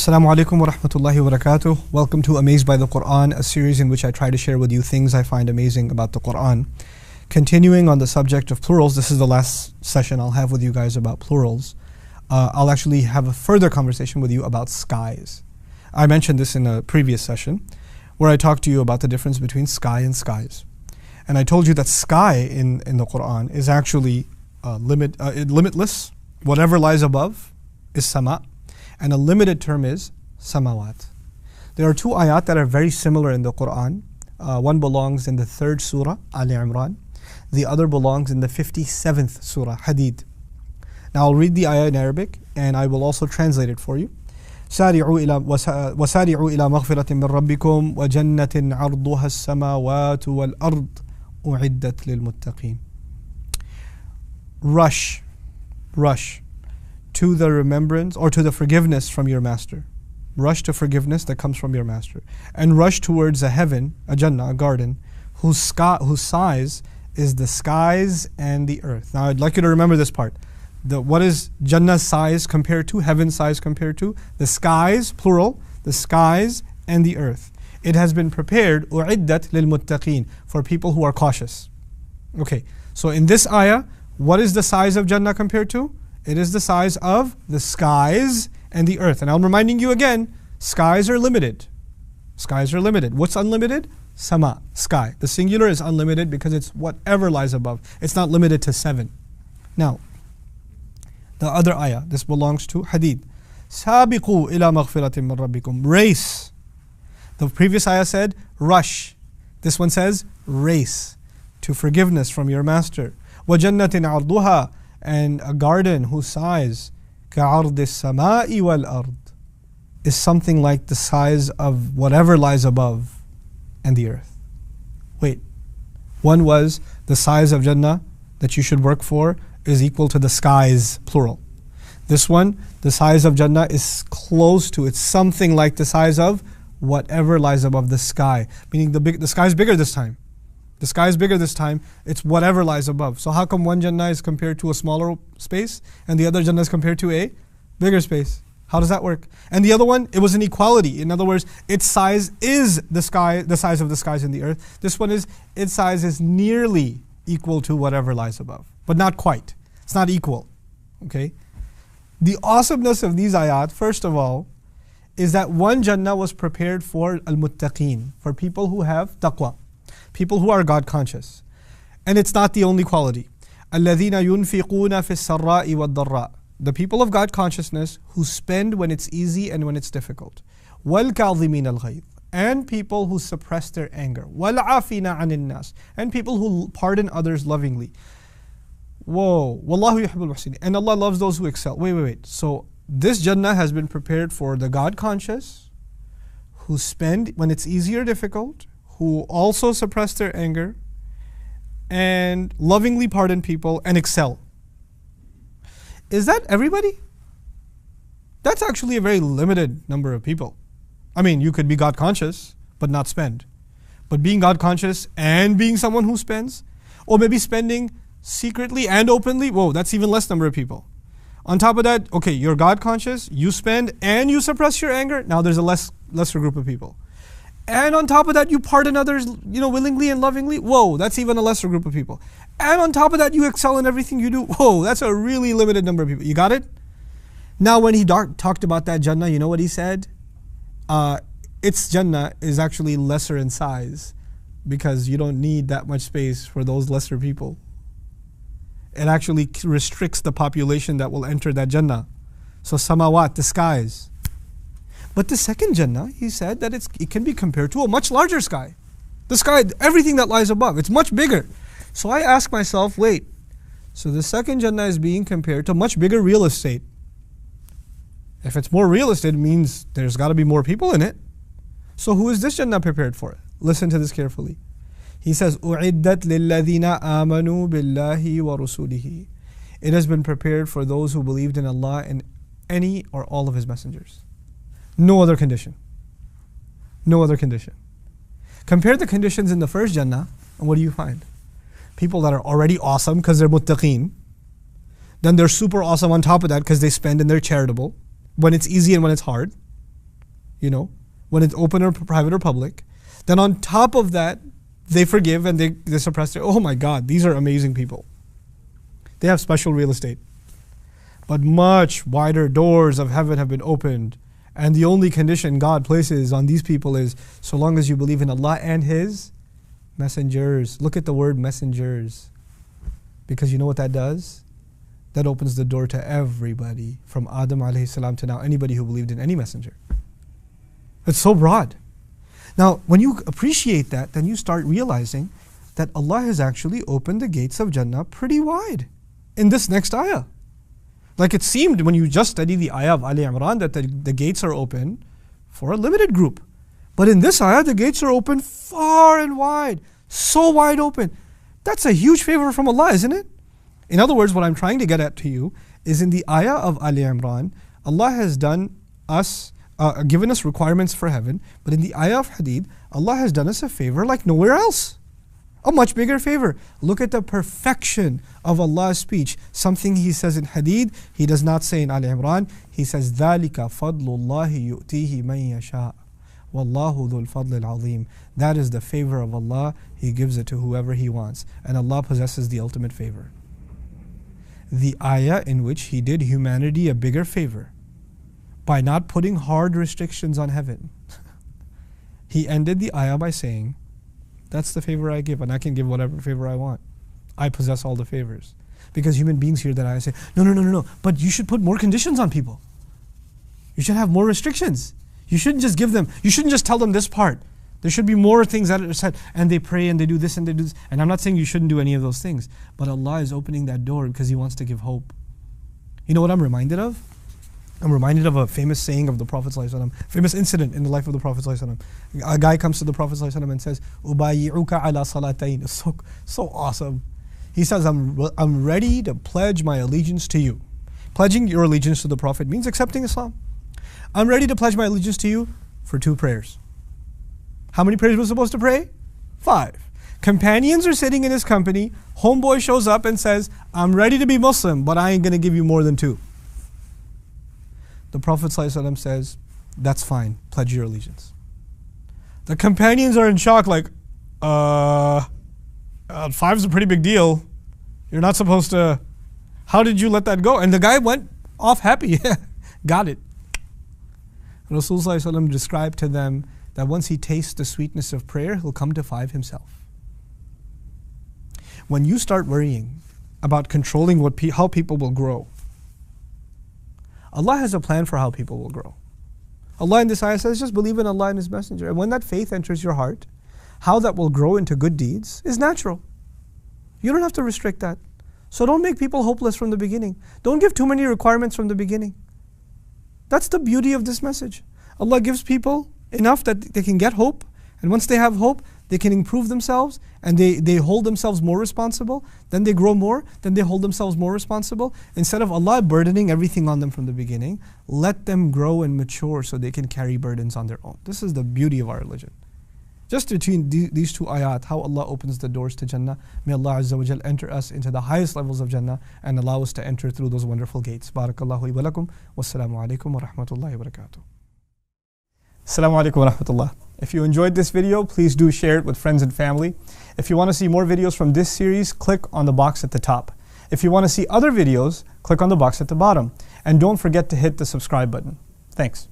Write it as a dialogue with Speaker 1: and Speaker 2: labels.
Speaker 1: Assalamu alaikum wa rahmatullahi wa barakatuh. Welcome to Amazed by the Qur'an, a series in which I try to share with you things I find amazing about the Qur'an. Continuing on the subject of plurals, this is the last session I'll have with you guys about plurals. I'll actually have a further conversation with you about skies. I mentioned this in a previous session where I talked to you about the difference between sky and skies. And I told you that sky in the Qur'an is actually limitless. Whatever lies above is sama. And a limited term is samawat. There are two ayat that are very similar in the Qur'an. One belongs in the 3rd surah, Ali Imran. The other belongs in the 57th surah, Hadid. Now I'll read the ayah in Arabic and I will also translate it for you. وَسَارِعُوا إِلَى مَغْفِرَةٍ مِّن رَبِّكُمْ وَجَنَّةٍ عَرْضُهَا السَّمَاوَاتُ وَالْأَرْضُ أُعِدَّتْ لِلْمُتَّقِينَ. Rush to the remembrance or to the forgiveness from your master. Rush to forgiveness that comes from your master. And rush towards a heaven, a Jannah, a garden, whose size is the skies and the earth. Now I'd like you to remember this part. What is Jannah's size compared to, heaven's size compared to? The skies, plural, the skies and the earth. It has been prepared, أُعِدَّتْ لِلْمُتَّقِينَ, for people who are cautious. Okay, so in this ayah, what is the size of Jannah compared to? It is the size of the skies and the earth. And I'm reminding you again, skies are limited. Skies are limited. What's unlimited? Sama, sky. The singular is unlimited because it's whatever lies above. It's not limited to 7. Now, the other ayah, this belongs to Hadid. سَابِقُوا إِلَى مَغْفِرَةٍ مِّن رَبِّكُمْ. Race. The previous ayah said rush. This one says race to forgiveness from your master. وَجَنَّةٍ عَرْضُهَا, and a garden whose size كَعَرْضِ السَّمَاءِ وَالْأَرْضِ is something like the size of whatever lies above and the earth. Wait, one was the size of Jannah that you should work for is equal to the skies, plural. This one, the size of Jannah is close to, it's something like the size of whatever lies above the sky. Meaning the sky is bigger this time. The sky is bigger this time, it's whatever lies above. So how come one Jannah is compared to a smaller space and the other Jannah is compared to a bigger space? How does that work? And the other one, it was an equality. In other words, its size is the size of the skies and the earth. This one is, its size is nearly equal to whatever lies above, but not quite. It's not equal. Okay? The awesomeness of these ayat, first of all, is that one Jannah was prepared for al-muttaqeen, for people who have taqwa, people who are God conscious. And it's not the only quality. الَّذِينَ يُنْفِقُونَ فِي السَّرَّاءِ وَالضَّرَّاءِ, the people of God consciousness who spend when it's easy and when it's difficult. وَالْكَاظِمِينَ الْغَيْظَ, and people who suppress their anger. وَالْعَافِينَ عَنِ النَّاسِ, and people who pardon others lovingly. Whoa, وَاللَّهُ يُحِبُّ الْمُحْسِنِينَ, and Allah loves those who excel. Wait. So this Jannah has been prepared for the God conscious who spend when it's easy or difficult, who also suppress their anger and lovingly pardon people and excel. Is that everybody? That's actually a very limited number of people. I mean, you could be God conscious but not spend. But being God conscious and being someone who spends, or maybe spending secretly and openly, whoa, that's even less number of people. On top of that, okay, you're God conscious, you spend and you suppress your anger, now there's a lesser group of people. And on top of that, you pardon others, willingly and lovingly. Whoa, that's even a lesser group of people. And on top of that, you excel in everything you do. Whoa, that's a really limited number of people. You got it? Now, when he talked about that Jannah, you know what he said? Its Jannah is actually lesser in size because you don't need that much space for those lesser people. It actually restricts the population that will enter that Jannah. So samawat, the skies. But the second Jannah, he said that it can be compared to a much larger sky. The sky, everything that lies above, it's much bigger. So I ask myself, wait, so the second Jannah is being compared to much bigger real estate. If it's more real estate, it means there's got to be more people in it. So who is this Jannah prepared for? Listen to this carefully. He says, أُعِدَّتْ لِلَّذِينَ آمَنُوا بِاللَّهِ وَرُسُولِهِ. It has been prepared for those who believed in Allah and any or all of His messengers. No other condition. No other condition. Compare the conditions in the first Jannah, and what do you find? People that are already awesome because they're muttaqeen. Then they're super awesome on top of that because they spend and they're charitable when it's easy and when it's hard. when it's open or private or public. Then on top of that, they forgive and they suppress it. Oh my God, these are amazing people. They have special real estate. But much wider doors of heaven have been opened. And the only condition God places on these people is, so long as you believe in Allah and His messengers. Look at the word messengers. Because you know what that does? That opens the door to everybody, from Adam alayhi salam to now anybody who believed in any messenger. It's so broad. Now, when you appreciate that, then you start realizing that Allah has actually opened the gates of Jannah pretty wide in this next ayah. Like it seemed when you just study the ayah of Ali Imran that the gates are open for a limited group. But in this ayah, the gates are open far and wide, so wide open. That's a huge favor from Allah, isn't it? In other words, what I'm trying to get at to you is in the ayah of Ali Imran, Allah has given us requirements for heaven, but in the ayah of Hadid, Allah has done us a favor like nowhere else. A much bigger favor. Look at the perfection of Allah's speech. Something He says in Hadid, He does not say in Ali Imran. He says, ذَلِكَ فَضْلُ اللَّهِ يُؤْتِيهِ مَنْ يَشَاءُ وَاللَّهُ ذُو الْفَضْلِ الْعَظِيمِ. That is the favor of Allah. He gives it to whoever He wants. And Allah possesses the ultimate favor. The ayah in which He did humanity a bigger favor by not putting hard restrictions on heaven. He ended the ayah by saying, that's the favor I give, and I can give whatever favor I want. I possess all the favors. Because human beings hear that ayah say, no, but you should put more conditions on people. You should have more restrictions. You shouldn't just give them, you shouldn't just tell them this part. There should be more things that are said, and they pray and they do this and they do this. And I'm not saying you shouldn't do any of those things, but Allah is opening that door because He wants to give hope. You know what I'm reminded of? I'm reminded of a famous saying of the Prophet ﷺ, famous incident in the life of the Prophet ﷺ. A guy comes to the Prophet ﷺ and says, "Ubayi'uka ala salatayn." It's so awesome. He says, I'm ready to pledge my allegiance to you. Pledging your allegiance to the Prophet means accepting Islam. I'm ready to pledge my allegiance to you for 2 prayers. How many prayers was supposed to pray? 5. Companions are sitting in his company. Homeboy shows up and says, I'm ready to be Muslim, but I ain't going to give you more than 2. The Prophet ﷺ says, that's fine, pledge your allegiance. The companions are in shock, like, 5's a pretty big deal. You're not supposed to, how did you let that go? And the guy went off happy, got it. Rasul ﷺ described to them that once he tastes the sweetness of prayer, he'll come to 5 himself. When you start worrying about controlling how people will grow, Allah has a plan for how people will grow. Allah in this ayah says, just believe in Allah and His Messenger. And when that faith enters your heart, how that will grow into good deeds is natural. You don't have to restrict that. So don't make people hopeless from the beginning. Don't give too many requirements from the beginning. That's the beauty of this message. Allah gives people enough that they can get hope. And once they have hope, they can improve themselves and they hold themselves more responsible. Then they grow more, then they hold themselves more responsible. Instead of Allah burdening everything on them from the beginning, let them grow and mature so they can carry burdens on their own. This is the beauty of our religion. Just between these 2 ayat, how Allah opens the doors to Jannah. May Allah Azza wa Jal enter us into the highest levels of Jannah and allow us to enter through those wonderful gates. Barakallahu wa lakum. Wassalamu alaikum wa rahmatullahi wa barakatuh. Assalamu alaikum wa rahmatullah. If you enjoyed this video, please do share it with friends and family. If you want to see more videos from this series, click on the box at the top. If you want to see other videos, click on the box at the bottom. And don't forget to hit the subscribe button. Thanks.